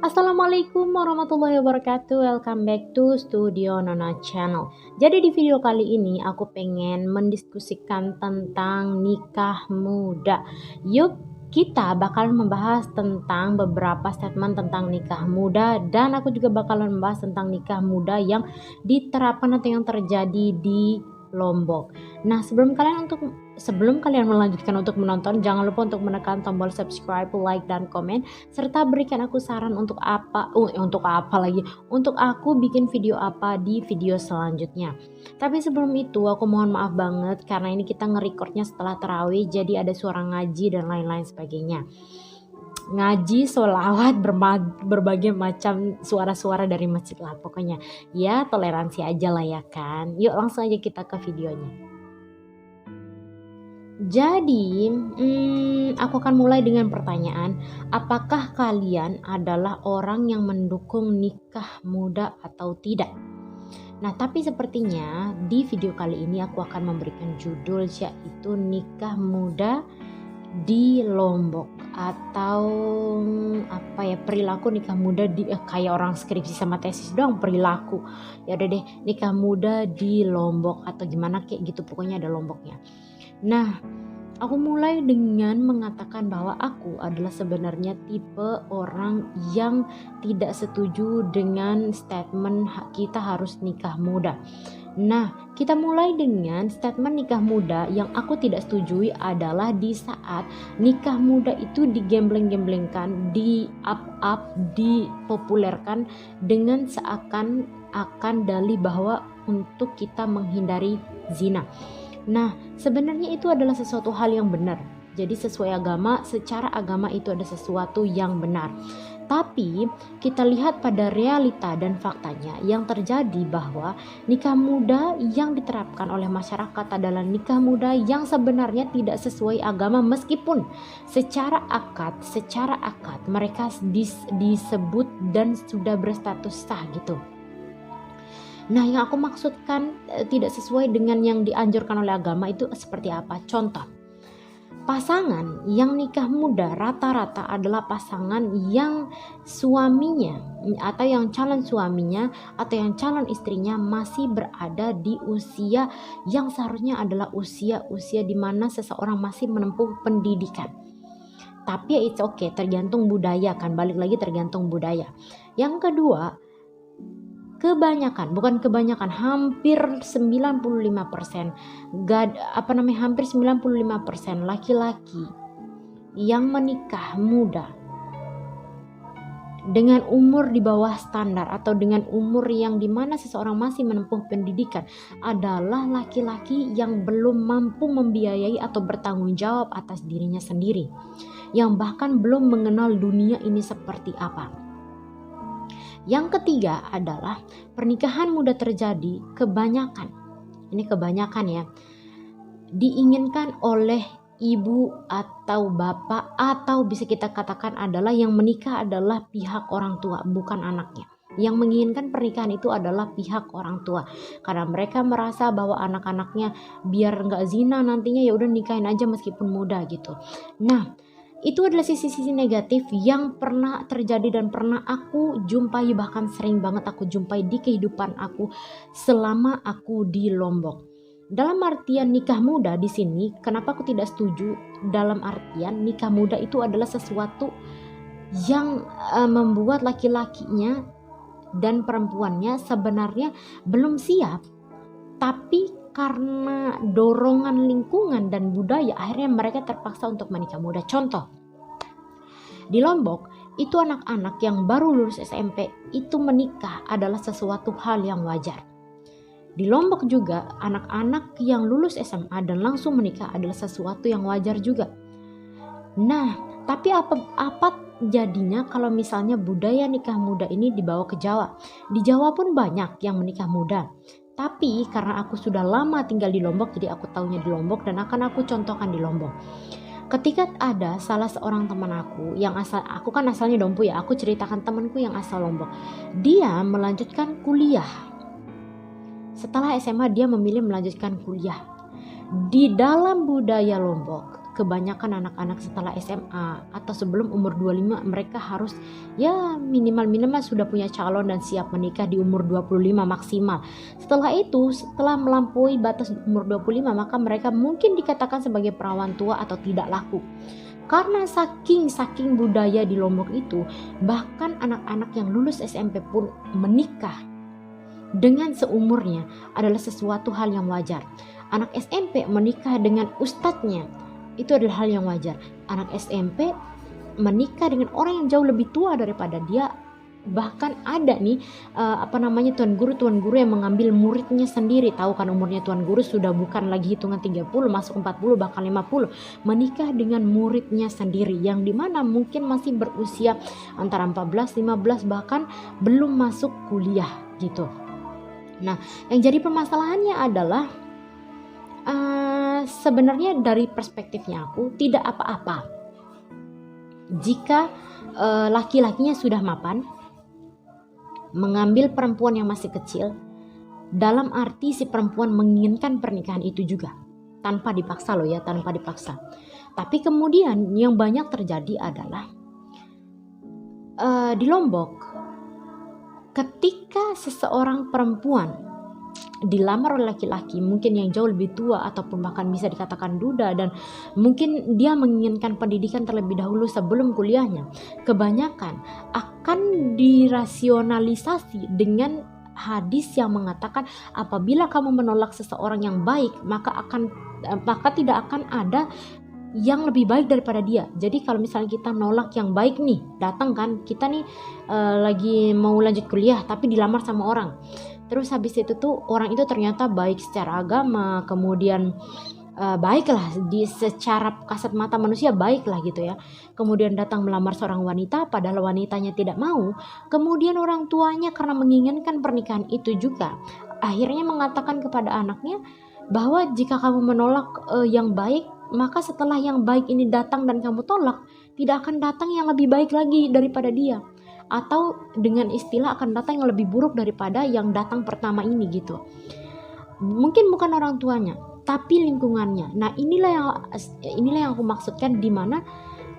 Assalamualaikum warahmatullahi wabarakatuh. Welcome back to Studio Nona Channel. Jadi di video kali ini aku pengen mendiskusikan tentang nikah muda. Yuk kita bakalan membahas tentang beberapa statement tentang nikah muda, dan aku juga bakalan membahas tentang nikah muda yang diterapkan atau yang terjadi di Lombok. Nah, sebelum kalian melanjutkan untuk menonton, jangan lupa untuk menekan tombol subscribe, like, dan komen, serta berikan aku saran untuk aku bikin video apa di video selanjutnya. Tapi sebelum itu aku mohon maaf banget karena ini kita nge-recordnya setelah tarawih, jadi ada suara ngaji dan lain-lain sebagainya. Ngaji, sholawat, berbagai macam suara-suara dari masjid lah pokoknya. Ya toleransi aja lah ya kan. Yuk langsung aja kita ke videonya. Jadi aku akan mulai dengan pertanyaan, apakah kalian adalah orang yang mendukung nikah muda atau tidak? Nah, tapi sepertinya di video kali ini aku akan memberikan judul yaitu nikah muda di Lombok, atau perilaku nikah muda di kayak orang skripsi sama tesis doang perilaku. Ya udah deh, nikah muda di Lombok atau gimana kayak gitu, pokoknya ada Lomboknya. Nah, aku mulai dengan mengatakan bahwa aku adalah sebenarnya tipe orang yang tidak setuju dengan statement kita harus nikah muda. Nah, kita mulai dengan statement nikah muda yang aku tidak setujui adalah di saat nikah muda itu digembleng-gemblengkan, di-up, dipopulerkan dengan seakan-akan dalih bahwa untuk kita menghindari zina. Nah, sebenarnya itu adalah sesuatu hal yang benar. Jadi sesuai agama, secara agama itu ada sesuatu yang benar. Tapi kita lihat pada realita dan faktanya yang terjadi bahwa nikah muda yang diterapkan oleh masyarakat adalah nikah muda yang sebenarnya tidak sesuai agama, meskipun secara akad mereka disebut dan sudah berstatus sah gitu. Nah, yang aku maksudkan tidak sesuai dengan yang dianjurkan oleh agama itu seperti apa? Contoh, pasangan yang nikah muda rata-rata adalah pasangan yang suaminya atau yang calon suaminya atau yang calon istrinya masih berada di usia yang seharusnya adalah usia di mana seseorang masih menempuh pendidikan. Tapi ya it's okay, tergantung budaya kan, balik lagi tergantung budaya. Yang kedua, hampir 95% hampir 95% laki-laki yang menikah muda dengan umur di bawah standar atau dengan umur yang dimana seseorang masih menempuh pendidikan adalah laki-laki yang belum mampu membiayai atau bertanggung jawab atas dirinya sendiri, yang bahkan belum mengenal dunia ini seperti apa. Yang ketiga adalah pernikahan muda terjadi kebanyakan ya, diinginkan oleh ibu atau bapak, atau bisa kita katakan adalah yang menikah adalah pihak orang tua, bukan anaknya. Yang menginginkan pernikahan itu adalah pihak orang tua, karena mereka merasa bahwa anak-anaknya biar nggak zina nantinya, ya udah nikahin aja meskipun muda gitu. Nah, itu adalah sisi-sisi negatif yang pernah terjadi dan pernah aku jumpai, bahkan sering banget aku jumpai di kehidupan aku selama aku di Lombok. Dalam artian nikah muda di sini, kenapa aku tidak setuju? Dalam artian nikah muda itu adalah sesuatu yang membuat laki-lakinya dan perempuannya sebenarnya belum siap, tapi karena dorongan lingkungan dan budaya akhirnya mereka terpaksa untuk menikah muda. Contoh, di Lombok itu anak-anak yang baru lulus SMP itu menikah adalah sesuatu hal yang wajar. Di Lombok juga anak-anak yang lulus SMA dan langsung menikah adalah sesuatu yang wajar juga. Nah, tapi apa jadinya kalau misalnya budaya nikah muda ini dibawa ke Jawa? Di Jawa pun banyak yang menikah muda. Tapi karena aku sudah lama tinggal di Lombok, jadi aku taunya di Lombok dan akan aku contohkan di Lombok. Ketika ada salah seorang teman aku yang aku kan asalnya Dompu ya, aku ceritakan temanku yang asal Lombok. Dia melanjutkan kuliah. Setelah SMA dia memilih melanjutkan kuliah. Di dalam budaya Lombok, kebanyakan anak-anak setelah SMA atau sebelum umur 25 mereka harus ya minimal sudah punya calon dan siap menikah di umur 25 maksimal. Setelah itu, setelah melampaui batas umur 25 maka mereka mungkin dikatakan sebagai perawan tua atau tidak laku. Karena saking budaya di Lombok itu, bahkan anak-anak yang lulus SMP pun menikah dengan seumurnya adalah sesuatu hal yang wajar. Anak SMP menikah dengan ustadznya, itu adalah hal yang wajar. Anak SMP menikah dengan orang yang jauh lebih tua daripada dia. Bahkan ada nih tuan guru yang mengambil muridnya sendiri. Tahu kan umurnya tuan guru sudah bukan lagi hitungan 30, masuk 40 bahkan 50. Menikah dengan muridnya sendiri yang dimana mungkin masih berusia antara 14, 15 bahkan belum masuk kuliah gitu. Nah, yang jadi permasalahannya adalah sebenarnya dari perspektifnya aku tidak apa-apa jika laki-lakinya sudah mapan mengambil perempuan yang masih kecil, dalam arti si perempuan menginginkan pernikahan itu juga tanpa dipaksa loh ya, tanpa dipaksa. Tapi kemudian yang banyak terjadi adalah di Lombok ketika seseorang perempuan dilamar oleh laki-laki mungkin yang jauh lebih tua ataupun bahkan bisa dikatakan duda dan mungkin dia menginginkan pendidikan terlebih dahulu sebelum kuliahnya, kebanyakan akan dirasionalisasi dengan hadis yang mengatakan apabila kamu menolak seseorang yang baik maka tidak akan ada yang lebih baik daripada dia. Jadi kalau misalnya kita nolak yang baik nih, datang kan kita nih lagi mau lanjut kuliah tapi dilamar sama orang. Terus habis itu tuh orang itu ternyata baik secara agama, kemudian baiklah di secara kasat mata manusia baiklah gitu ya. Kemudian datang melamar seorang wanita padahal wanitanya tidak mau. Kemudian orang tuanya karena menginginkan pernikahan itu juga akhirnya mengatakan kepada anaknya bahwa jika kamu menolak yang baik, maka setelah yang baik ini datang dan kamu tolak, tidak akan datang yang lebih baik lagi daripada dia. Atau dengan istilah akan datang yang lebih buruk daripada yang datang pertama ini gitu. Mungkin bukan orang tuanya, tapi lingkungannya. Nah inilah yang aku maksudkan, di mana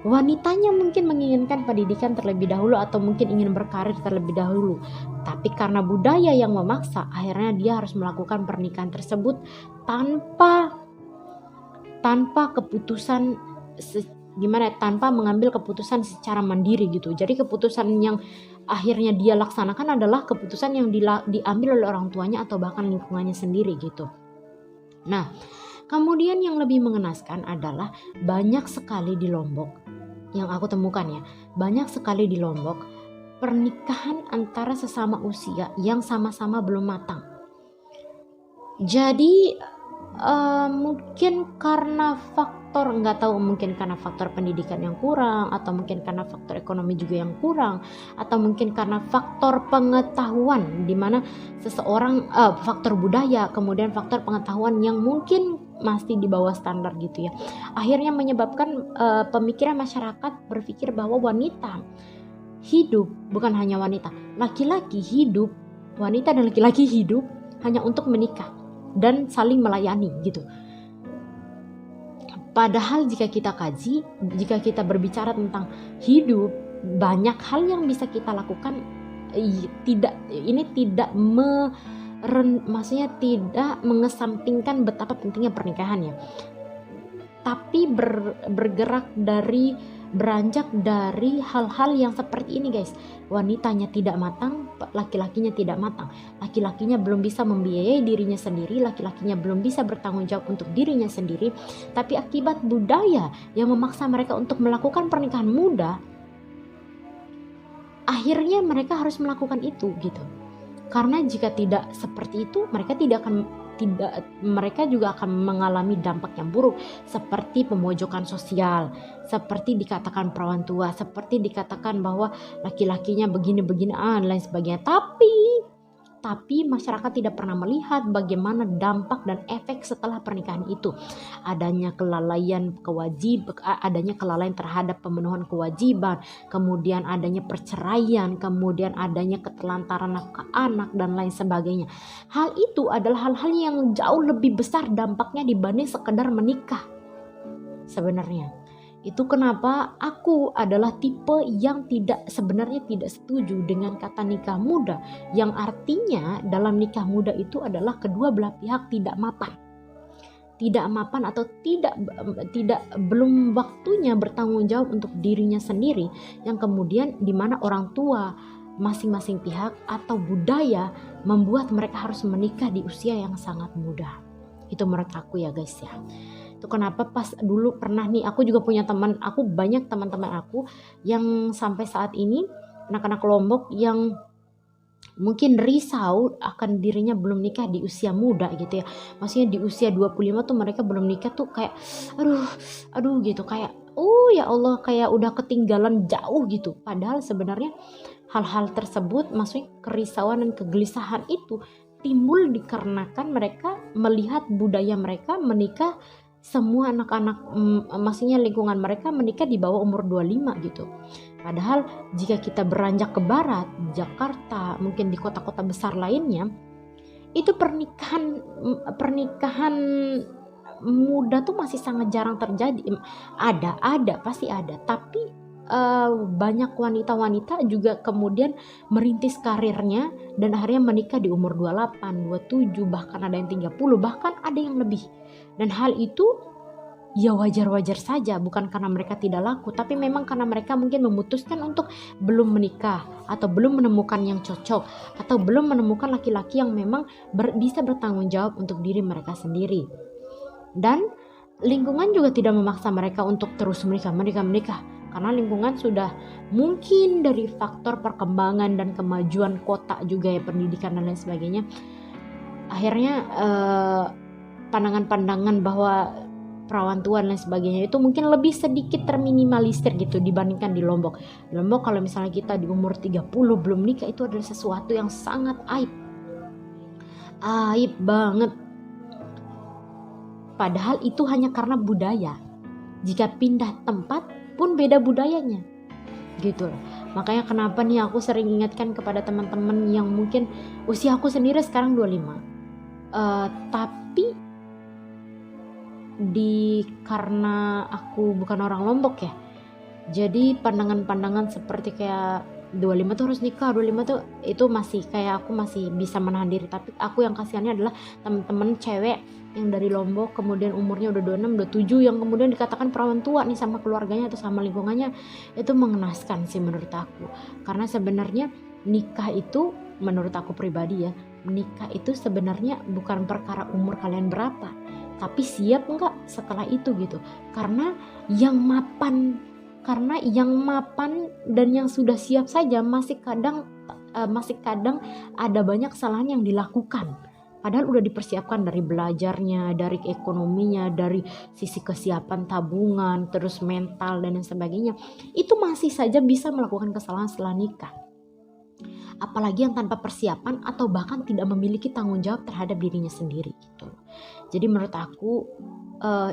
wanitanya mungkin menginginkan pendidikan terlebih dahulu atau mungkin ingin berkarir terlebih dahulu. Tapi karena budaya yang memaksa, akhirnya dia harus melakukan pernikahan tersebut tanpa keputusan tanpa mengambil keputusan secara mandiri gitu. Jadi keputusan yang akhirnya dia laksanakan adalah keputusan yang diambil oleh orang tuanya atau bahkan lingkungannya sendiri gitu. Nah, kemudian yang lebih mengenaskan adalah banyak sekali di Lombok yang aku temukan ya, banyak sekali di Lombok pernikahan antara sesama usia yang sama-sama belum matang. Jadi mungkin karena faktor mungkin karena faktor pendidikan yang kurang, atau mungkin karena faktor ekonomi juga yang kurang, atau mungkin karena faktor pengetahuan di mana seseorang faktor budaya, kemudian faktor pengetahuan yang mungkin masih di bawah standar gitu ya. Akhirnya menyebabkan pemikiran masyarakat berpikir bahwa wanita hidup, bukan hanya wanita, laki-laki hidup, wanita dan laki-laki hidup hanya untuk menikah dan saling melayani gitu. Padahal jika kita kaji, jika kita berbicara tentang hidup, banyak hal yang bisa kita lakukan. Maksudnya tidak mengesampingkan betapa pentingnya pernikahan ya, tapi beranjak dari hal-hal yang seperti ini guys. Wanitanya tidak matang, laki-lakinya tidak matang. Laki-lakinya belum bisa membiayai dirinya sendiri, laki-lakinya belum bisa bertanggung jawab untuk dirinya sendiri. Tapi akibat budaya yang memaksa mereka untuk melakukan pernikahan muda, akhirnya mereka harus melakukan itu gitu. Karena jika tidak seperti itu, mereka juga akan mengalami dampak yang buruk, seperti pemojokan sosial, seperti dikatakan perawan tua, seperti dikatakan bahwa laki-lakinya begini-begini dan lain sebagainya. Tapi masyarakat tidak pernah melihat bagaimana dampak dan efek setelah pernikahan itu. Adanya kelalaian terhadap pemenuhan kewajiban, kemudian adanya perceraian, kemudian adanya ketelantaran nafkah anak dan lain sebagainya. Hal itu adalah hal-hal yang jauh lebih besar dampaknya dibanding sekedar menikah. sebenarnya. Itu kenapa aku adalah tipe yang sebenarnya tidak setuju dengan kata nikah muda, yang artinya dalam nikah muda itu adalah kedua belah pihak tidak mapan. Tidak mapan atau tidak belum waktunya bertanggung jawab untuk dirinya sendiri, yang kemudian di mana orang tua masing-masing pihak atau budaya membuat mereka harus menikah di usia yang sangat muda. Itu menurut aku ya guys ya. Itu kenapa pas dulu pernah nih, aku juga punya teman, aku banyak teman-teman aku yang sampai saat ini anak-anak Lombok yang mungkin risau akan dirinya belum nikah di usia muda gitu ya. Maksudnya di usia 25 tuh mereka belum nikah tuh kayak aduh gitu, kayak ya Allah, kayak udah ketinggalan jauh gitu. Padahal sebenarnya hal-hal tersebut, maksudnya kerisauan dan kegelisahan itu timbul dikarenakan mereka melihat budaya mereka menikah, semua anak-anak maksudnya lingkungan mereka menikah di bawah umur 25 gitu. Padahal jika kita beranjak ke barat, Jakarta, mungkin di kota-kota besar lainnya, itu pernikahan muda tuh masih sangat jarang terjadi. Ada pasti ada, tapi banyak wanita-wanita juga kemudian merintis karirnya dan akhirnya menikah di umur 28, 27, bahkan ada yang 30, bahkan ada yang lebih. Dan hal itu ya wajar-wajar saja, bukan karena mereka tidak laku, tapi memang karena mereka mungkin memutuskan untuk belum menikah, atau belum menemukan yang cocok, atau belum menemukan laki-laki yang memang bisa bertanggung jawab untuk diri mereka sendiri. Dan lingkungan juga tidak memaksa mereka untuk terus menikah, karena lingkungan sudah mungkin dari faktor perkembangan dan kemajuan kota juga ya, pendidikan dan lain sebagainya, akhirnya pandangan-pandangan bahwa perawan tua dan lain sebagainya itu mungkin lebih sedikit terminimalisir gitu dibandingkan di Lombok. Di Lombok kalau misalnya kita di umur 30 belum nikah, itu adalah sesuatu yang sangat aib banget. Padahal itu hanya karena budaya. Jika pindah tempat pun beda budayanya gitu. Makanya kenapa nih aku sering ingatkan kepada teman-teman yang mungkin usia aku sendiri sekarang 25, tapi karena aku bukan orang Lombok ya, jadi pandangan-pandangan seperti kayak 25 tuh harus nikah, 25 tuh itu masih kayak aku masih bisa menahan diri. Tapi aku yang kasihannya adalah teman-teman cewek yang dari Lombok kemudian umurnya udah 26, 27 yang kemudian dikatakan perawan tua nih sama keluarganya atau sama lingkungannya. Itu mengenaskan sih menurut aku, karena sebenarnya nikah itu menurut aku pribadi ya, menikah itu sebenarnya bukan perkara umur kalian berapa, tapi siap enggak setelah itu gitu. Karena yang mapan dan yang sudah siap saja masih kadang ada banyak kesalahan yang dilakukan. Padahal udah dipersiapkan dari belajarnya, dari ekonominya, dari sisi kesiapan tabungan, terus mental dan lain sebagainya. Itu masih saja bisa melakukan kesalahan setelah nikah. Apalagi yang tanpa persiapan atau bahkan tidak memiliki tanggung jawab terhadap dirinya sendiri gitu. Jadi menurut aku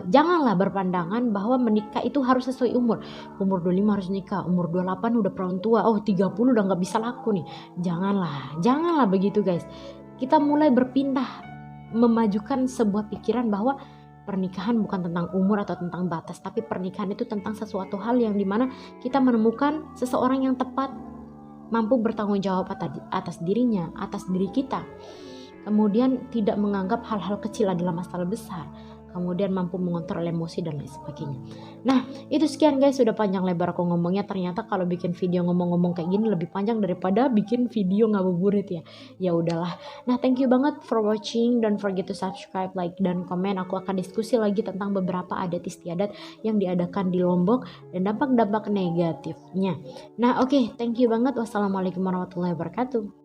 janganlah berpandangan bahwa menikah itu harus sesuai umur. Umur 25 harus nikah, umur 28 udah perawan tua, 30 udah gak bisa laku nih. Janganlah begitu guys. Kita mulai berpindah memajukan sebuah pikiran bahwa pernikahan bukan tentang umur atau tentang batas, tapi pernikahan itu tentang sesuatu hal yang dimana kita menemukan seseorang yang tepat, mampu bertanggung jawab atas dirinya, atas diri kita. Kemudian tidak menganggap hal-hal kecil adalah masalah besar. Kemudian mampu mengontrol emosi dan lain sebagainya. Nah, itu sekian guys, sudah panjang lebar aku ngomongnya. Ternyata kalau bikin video ngomong-ngomong kayak gini lebih panjang daripada bikin video ngabuburit ya. Ya udahlah. Nah, thank you banget for watching. Don't forget to subscribe, like, dan komen. Aku akan diskusi lagi tentang beberapa adat istiadat yang diadakan di Lombok dan dampak-dampak negatifnya. Nah, oke, thank you banget. Wassalamualaikum warahmatullahi wabarakatuh.